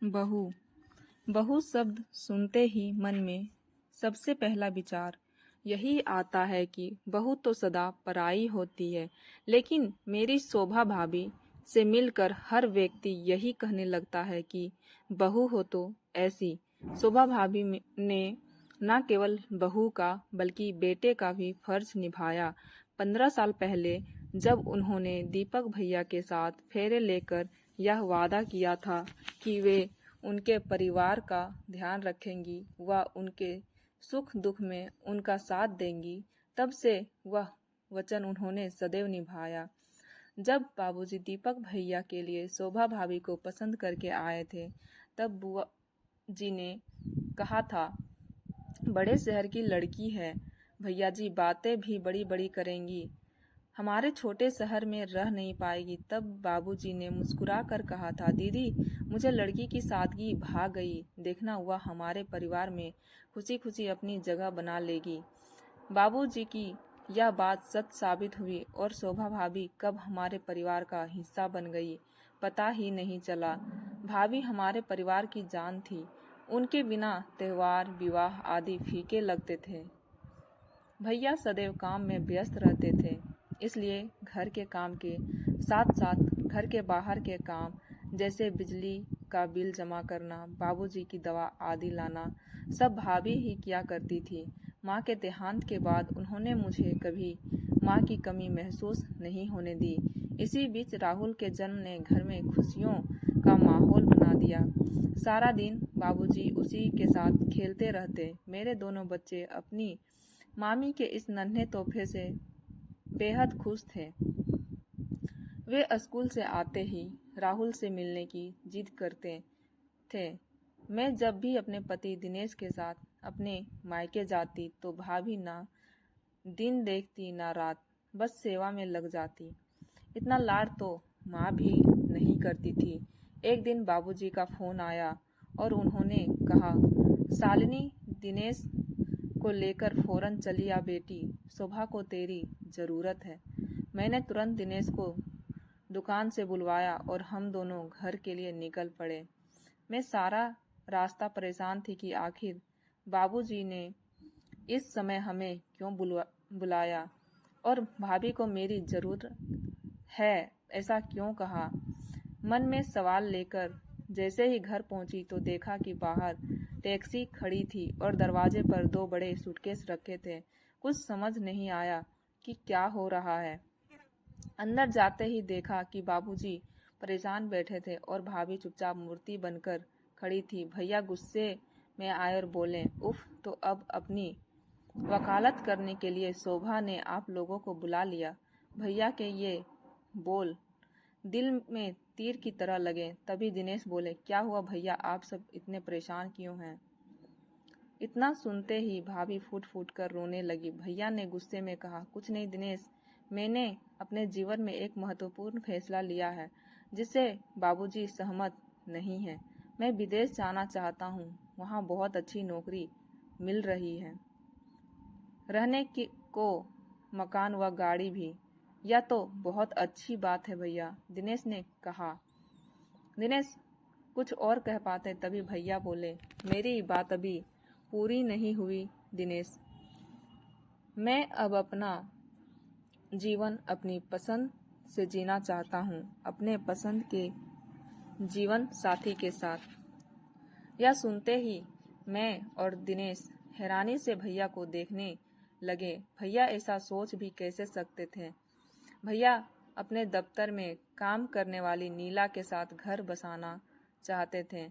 बहू। बहू शब्द सुनते ही मन में सबसे पहला विचार यही आता है कि बहू तो सदा पराई होती है। लेकिन मेरी शोभा भाभी से मिलकर हर व्यक्ति यही कहने लगता है कि बहू हो तो ऐसी। शोभा भाभी ने न केवल बहू का बल्कि बेटे का भी फर्ज निभाया। 15 साल पहले जब उन्होंने दीपक भैया के साथ फेरे लेकर यह वादा किया था कि वे उनके परिवार का ध्यान रखेंगी व उनके सुख दुख में उनका साथ देंगी, तब से वह वचन उन्होंने सदैव निभाया। जब बाबूजी दीपक भैया के लिए शोभा भाभी को पसंद करके आए थे, तब बुआ जी ने कहा था, बड़े शहर की लड़की है, भैया जी बातें भी बड़ी बड़ी करेंगी, हमारे छोटे शहर में रह नहीं पाएगी। तब बाबूजी ने मुस्कुरा कर कहा था, दीदी मुझे लड़की की सादगी भा गई, देखना हुआ हमारे परिवार में खुशी खुशी अपनी जगह बना लेगी। बाबूजी की यह बात सच साबित हुई और शोभा भाभी कब हमारे परिवार का हिस्सा बन गई पता ही नहीं चला। भाभी हमारे परिवार की जान थी, उनके बिना त्योहार विवाह आदि फीके लगते थे। भैया सदैव काम में व्यस्त रहते थे, इसलिए घर के काम के साथ साथ घर के बाहर के काम जैसे बिजली का बिल जमा करना, बाबूजी की दवा आदि लाना सब भाभी ही किया करती थी। माँ के देहांत के बाद उन्होंने मुझे कभी माँ की कमी महसूस नहीं होने दी। इसी बीच राहुल के जन्म ने घर में खुशियों का माहौल बना दिया। सारा दिन बाबूजी उसी के साथ खेलते रहते। मेरे दोनों बच्चे अपनी मामी के इस नन्हे तोहफे से बेहद खुश थे। वे स्कूल से आते ही राहुल से मिलने की जिद करते थे। मैं जब भी अपने पति दिनेश के साथ अपने मायके जाती तो भाभी ना दिन देखती ना रात, बस सेवा में लग जाती। इतना लाड तो माँ भी नहीं करती थी। एक दिन बाबूजी का फोन आया और उन्होंने कहा, शालिनी दिनेश को लेकर फौरन चली आ बेटी, शोभा को तेरी ज़रूरत है। मैंने तुरंत दिनेश को दुकान से बुलवाया और हम दोनों घर के लिए निकल पड़े। मैं सारा रास्ता परेशान थी कि आखिर बाबूजी ने इस समय हमें क्यों बुलाया और भाभी को मेरी ज़रूरत है ऐसा क्यों कहा। मन में सवाल लेकर जैसे ही घर पहुंची तो देखा कि बाहर टैक्सी खड़ी थी और दरवाजे पर 2 बड़े सूटकेस रखे थे। कुछ समझ नहीं आया कि क्या हो रहा है। अंदर जाते ही देखा कि बाबूजी परेशान बैठे थे और भाभी चुपचाप मूर्ति बनकर खड़ी थी। भैया गुस्से में आए और बोले, उफ, तो अब अपनी वकालत करने के लिए शोभा ने आप लोगों को बुला लिया। भैया के ये बोल दिल में तीर की तरह लगे। तभी दिनेश बोले, क्या हुआ भैया, आप सब इतने परेशान क्यों हैं। इतना सुनते ही भाभी फूट फूट कर रोने लगी। भैया ने गुस्से में कहा, कुछ नहीं दिनेश, मैंने अपने जीवन में एक महत्वपूर्ण फैसला लिया है जिससे बाबूजी सहमत नहीं है। मैं विदेश जाना चाहता हूँ, वहाँ बहुत अच्छी नौकरी मिल रही है, रहने की को मकान व गाड़ी भी। यह तो बहुत अच्छी बात है भैया, दिनेश ने कहा। दिनेश कुछ और कह पाते तभी भैया बोले, मेरी बात अभी पूरी नहीं हुई दिनेश। मैं अब अपना जीवन अपनी पसंद से जीना चाहता हूँ, अपने पसंद के जीवन साथी के साथ। यह सुनते ही मैं और दिनेश हैरानी से भैया को देखने लगे। भैया ऐसा सोच भी कैसे सकते थे। भैया अपने दफ्तर में काम करने वाली नीला के साथ घर बसाना चाहते थे।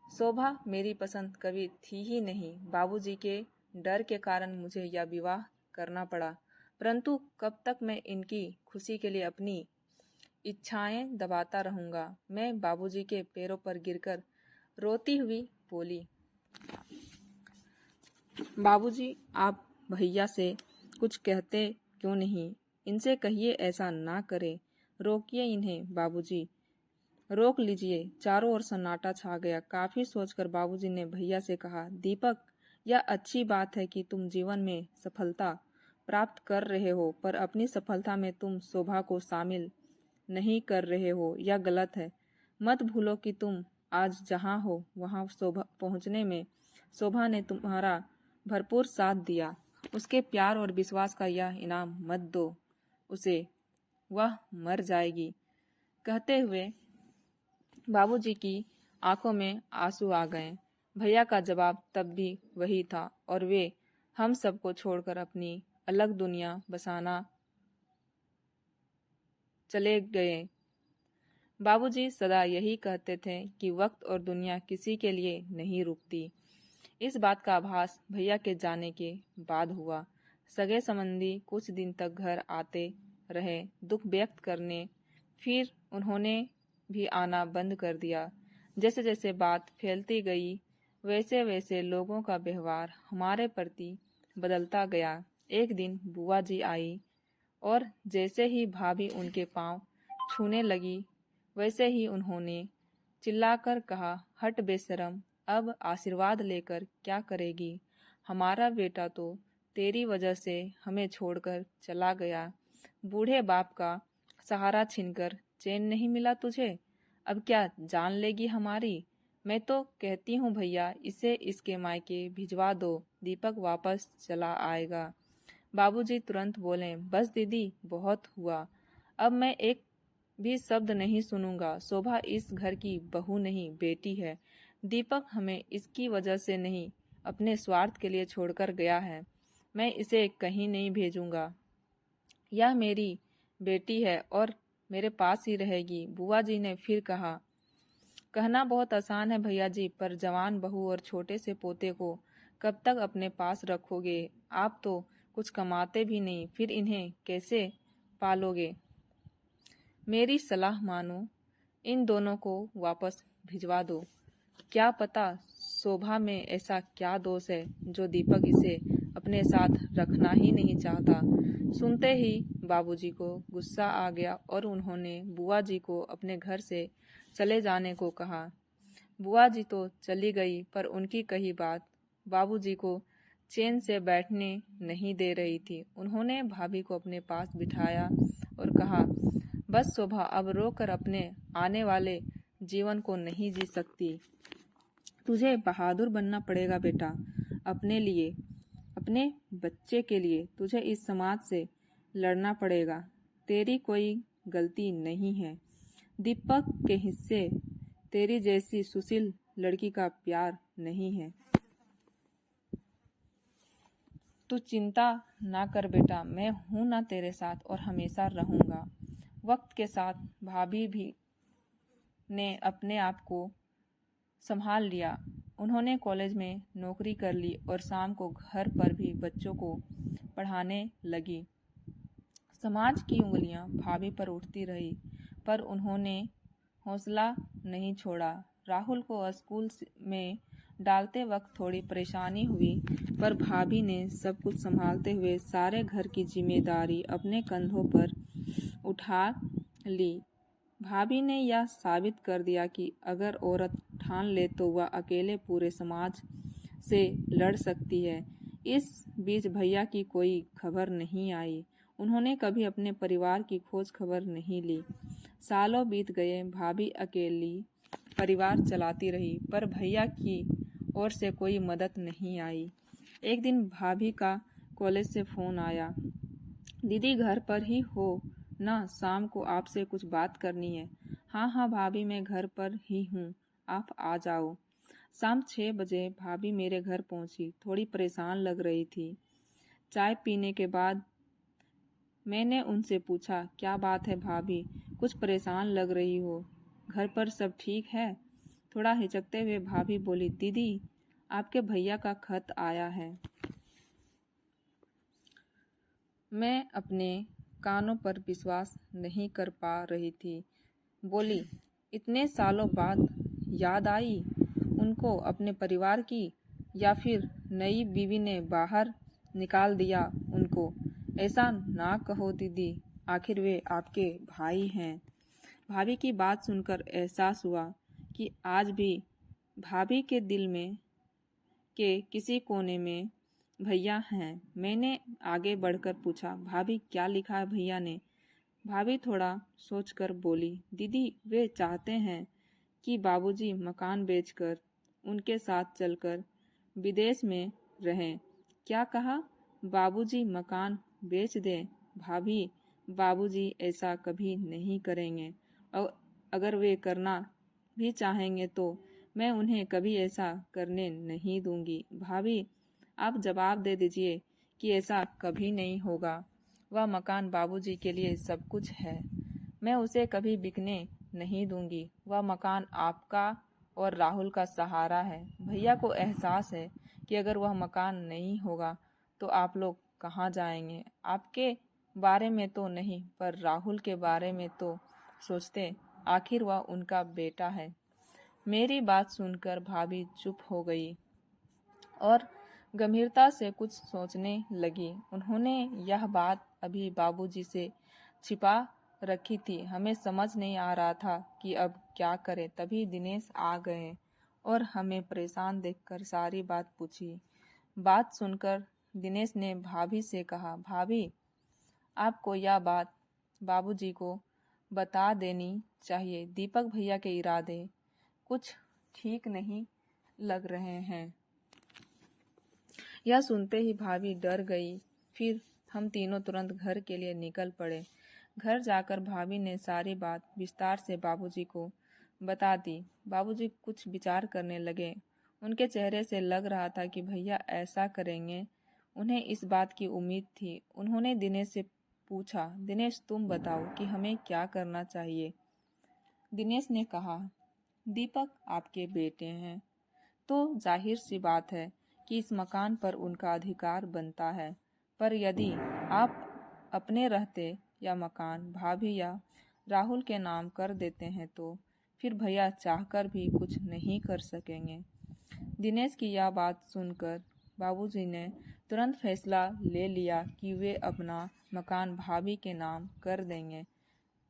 शोभा मेरी पसंद कभी थी ही नहीं। बाबूजी के डर के कारण मुझे यह विवाह करना पड़ा, परंतु कब तक मैं इनकी खुशी के लिए अपनी इच्छाएं दबाता रहूंगा। मैं बाबूजी के पैरों पर गिरकर रोती हुई बोली, बाबूजी आप भैया से कुछ कहते क्यों नहीं, इनसे कहिए ऐसा ना करे, रोकिए इन्हें बाबूजी, रोक लीजिए। चारों ओर सन्नाटा छा गया। काफी सोचकर बाबूजी ने भैया से कहा, दीपक यह अच्छी बात है कि तुम जीवन में सफलता प्राप्त कर रहे हो, पर अपनी सफलता में तुम शोभा को शामिल नहीं कर रहे हो, यह गलत है। मत भूलो कि तुम आज जहाँ हो वहाँ शोभा पहुँचने में शोभा ने तुम्हारा भरपूर साथ दिया। उसके प्यार और विश्वास का यह इनाम मत दो उसे, वह मर जाएगी। कहते हुए बाबूजी की आंखों में आंसू आ गए। भैया का जवाब तब भी वही था और वे हम सबको छोड़कर अपनी अलग दुनिया बसाना चले गए। बाबूजी सदा यही कहते थे कि वक्त और दुनिया किसी के लिए नहीं रुकती। इस बात का आभास भैया के जाने के बाद हुआ। सगे संबंधी कुछ दिन तक घर आते रहे दुख व्यक्त करने, फिर उन्होंने भी आना बंद कर दिया। जैसे जैसे बात फैलती गई वैसे वैसे लोगों का व्यवहार हमारे प्रति बदलता गया। एक दिन बुआ जी आई और जैसे ही भाभी उनके पांव छूने लगी वैसे ही उन्होंने चिल्लाकर कहा, हट बेशरम, अब आशीर्वाद लेकर क्या करेगी? हमारा बेटा तो तेरी वजह से हमें छोड़कर चला गया। बूढ़े बाप का सहारा छीनकर चैन नहीं मिला तुझे? अब क्या जान लेगी हमारी? मैं तो कहती हूँ भैया, इसे इसके मायके भिजवा दो, दीपक वापस चला आएगा। बाबूजी तुरंत बोले, बस दीदी, बहुत हुआ। अब मैं एक भी शब्द नहीं सुनूंगा। शोभा इस घर की बहू नहीं, बेटी है। दीपक हमें इसकी वजह से नहीं, अपने स्वार्थ के लिए छोड़कर गया है। मैं इसे कहीं नहीं भेजूंगा। यह मेरी बेटी है और मेरे पास ही रहेगी। बुआ जी ने फिर कहा, कहना बहुत आसान है भैया जी, पर जवान बहू और छोटे से पोते को कब तक अपने पास रखोगे? आप तो कुछ कमाते भी नहीं, फिर इन्हें कैसे पालोगे? मेरी सलाह मानो, इन दोनों को वापस भिजवा दो। क्या पता शोभा में ऐसा क्या दोष है जो दीपक इसे अपने साथ रखना ही नहीं चाहता। सुनते ही बाबूजी को गुस्सा आ गया और उन्होंने बुआ जी को अपने घर से चले जाने को कहा। बुआ जी तो चली गई, पर उनकी कही बात बाबूजी को चैन से बैठने नहीं दे रही थी। उन्होंने भाभी को अपने पास बिठाया और कहा, बस शोभा, अब रोकर अपने आने वाले जीवन को नहीं जी सकती। तुझे बहादुर बनना पड़ेगा बेटा, अपने लिए, अपने बच्चे के लिए। तुझे इस समाज से लड़ना पड़ेगा। तेरी कोई गलती नहीं है। दीपक के हिस्से तेरी जैसी सुशील लड़की का प्यार नहीं है। तू चिंता ना कर बेटा, मैं हूं ना तेरे साथ और हमेशा रहूंगा। वक्त के साथ भाभी भी ने अपने आप को संभाल लिया। उन्होंने कॉलेज में नौकरी कर ली और शाम को घर पर भी बच्चों को पढ़ाने लगी। समाज की उंगलियां भाभी पर उठती रही, पर उन्होंने हौसला नहीं छोड़ा। राहुल को स्कूल में डालते वक्त थोड़ी परेशानी हुई, पर भाभी ने सब कुछ संभालते हुए सारे घर की जिम्मेदारी अपने कंधों पर उठा ली। भाभी ने यह साबित कर दिया कि अगर औरत ठान ले तो वह अकेले पूरे समाज से लड़ सकती है। इस बीच भैया की कोई खबर नहीं आई। उन्होंने कभी अपने परिवार की खोज खबर नहीं ली। सालों बीत गए, भाभी अकेली परिवार चलाती रही, पर भैया की ओर से कोई मदद नहीं आई। एक दिन भाभी का कॉलेज से फोन आया, दीदी घर पर ही हो ना, शाम को आपसे कुछ बात करनी है। हाँ हाँ भाभी, मैं घर पर ही हूँ, आप आ जाओ। शाम 6 बजे भाभी मेरे घर पहुंची। थोड़ी परेशान लग रही थी। चाय पीने के बाद मैंने उनसे पूछा, क्या बात है भाभी, कुछ परेशान लग रही हो? घर पर सब ठीक है? थोड़ा हिचकते हुए भाभी बोली, दीदी आपके भैया का खत आया है। मैं अपने कानों पर विश्वास नहीं कर पा रही थी। बोली, इतने सालों बाद याद आई उनको अपने परिवार की, या फिर नई बीवी ने बाहर निकाल दिया उनको? ऐसा ना कहो दीदी, आखिर वे आपके भाई हैं। भाभी की बात सुनकर एहसास हुआ कि आज भी भाभी के दिल में के किसी कोने में भैया हैं। मैंने आगे बढ़कर पूछा, भाभी क्या लिखा है भैया ने? भाभी थोड़ा सोचकर बोली, दीदी वे चाहते हैं कि बाबूजी मकान बेचकर उनके साथ चलकर विदेश में रहें। क्या कहा? बाबूजी मकान बेच दें? भाभी, बाबूजी ऐसा कभी नहीं करेंगे। और अगर वे करना भी चाहेंगे तो मैं उन्हें कभी ऐसा करने नहीं दूंगी। भाभी, आप जवाब दे दीजिए कि ऐसा कभी नहीं होगा। वह मकान बाबूजी के लिए सब कुछ है। मैं उसे कभी बिकने नहीं दूंगी। वह मकान आपका और राहुल का सहारा है। भैया को एहसास है कि अगर वह मकान नहीं होगा तो आप लोग कहाँ जाएंगे। आपके बारे में तो नहीं, पर राहुल के बारे में तो सोचते। आखिर वह उनका बेटा है। मेरी बात सुनकर भाभी चुप हो गई और गंभीरता से कुछ सोचने लगी। उन्होंने यह बात अभी बाबूजी से छिपा रखी थी। हमें समझ नहीं आ रहा था कि अब क्या करें। तभी दिनेश आ गए और हमें परेशान देखकर सारी बात पूछी। बात सुनकर दिनेश ने भाभी से कहा, भाभी, आपको यह बात बाबूजी को बता देनी चाहिए। दीपक भैया के इरादे कुछ ठीक नहीं लग रहे हैं। यह सुनते ही भाभी डर गई। फिर हम तीनों तुरंत घर के लिए निकल पड़े। घर जाकर भाभी ने सारी बात विस्तार से बाबूजी को बता दी। बाबूजी कुछ विचार करने लगे। उनके चेहरे से लग रहा था कि भैया ऐसा करेंगे। उन्हें इस बात की उम्मीद थी। उन्होंने दिनेश से पूछा, दिनेश, तुम बताओ कि हमें क्या करना चाहिए। दिनेश ने कहा, दीपक आपके बेटे हैं तो जाहिर सी बात है कि इस मकान पर उनका अधिकार बनता है। पर यदि आप अपने रहते या मकान भाभी या राहुल के नाम कर देते हैं तो फिर भैया चाहकर भी कुछ नहीं कर सकेंगे। दिनेश की यह बात सुनकर बाबूजी ने तुरंत फैसला ले लिया कि वे अपना मकान भाभी के नाम कर देंगे।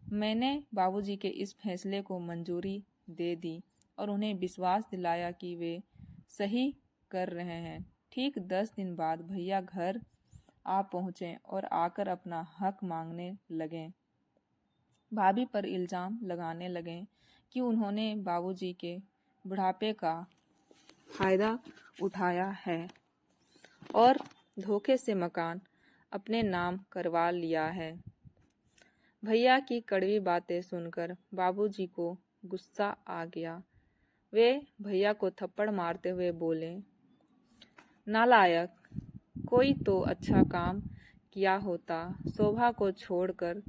मैंने बाबूजी के इस फैसले को मंजूरी दे दी और उन्हें विश्वास दिलाया कि वे सही कर रहे हैं। ठीक 10 दिन बाद भैया घर आ पहुँचे और आकर अपना हक मांगने लगे। भाभी पर इल्ज़ाम लगाने लगे कि उन्होंने बाबूजी के बुढ़ापे का फायदा उठाया है और धोखे से मकान अपने नाम करवा लिया है। भैया की कड़वी बातें सुनकर बाबूजी को गुस्सा आ गया। वे भैया को थप्पड़ मारते हुए बोले, नालायक, कोई तो अच्छा काम किया होता। शोभा को छोड़कर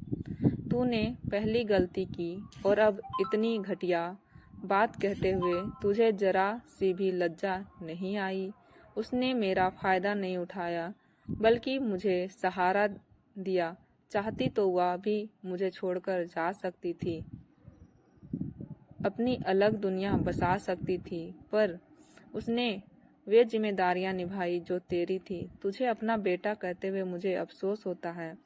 तूने पहली गलती की और अब इतनी घटिया बात कहते हुए तुझे जरा सी भी लज्जा नहीं आई। उसने मेरा फायदा नहीं उठाया बल्कि मुझे सहारा दिया। चाहती तो वह भी मुझे छोड़कर जा सकती थी, अपनी अलग दुनिया बसा सकती थी, पर उसने वे जिम्मेदारियां निभाई जो तेरी थी। तुझे अपना बेटा कहते हुए मुझे अफसोस होता है।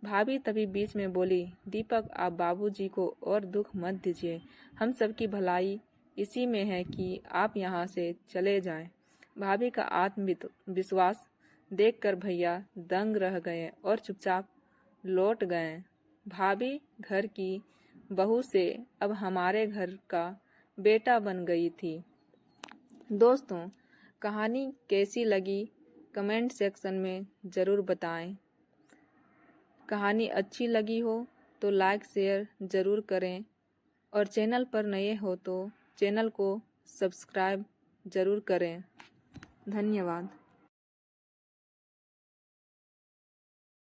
भाभी तभी बीच में बोली, दीपक, आप बाबूजी को और दुख मत दीजिए। हम सबकी भलाई इसी में है कि आप यहाँ से चले जाएं। भाभी का आत्मविश्वास देखकर भैया दंग रह गए और चुपचाप लौट गए। भाभी घर की बहू से अब हमारे घर का बेटा बन गई थी। दोस्तों, कहानी कैसी लगी कमेंट सेक्शन में ज़रूर बताएं। कहानी अच्छी लगी हो तो लाइक शेयर ज़रूर करें और चैनल पर नए हो तो चैनल को सब्सक्राइब ज़रूर करें। धन्यवाद।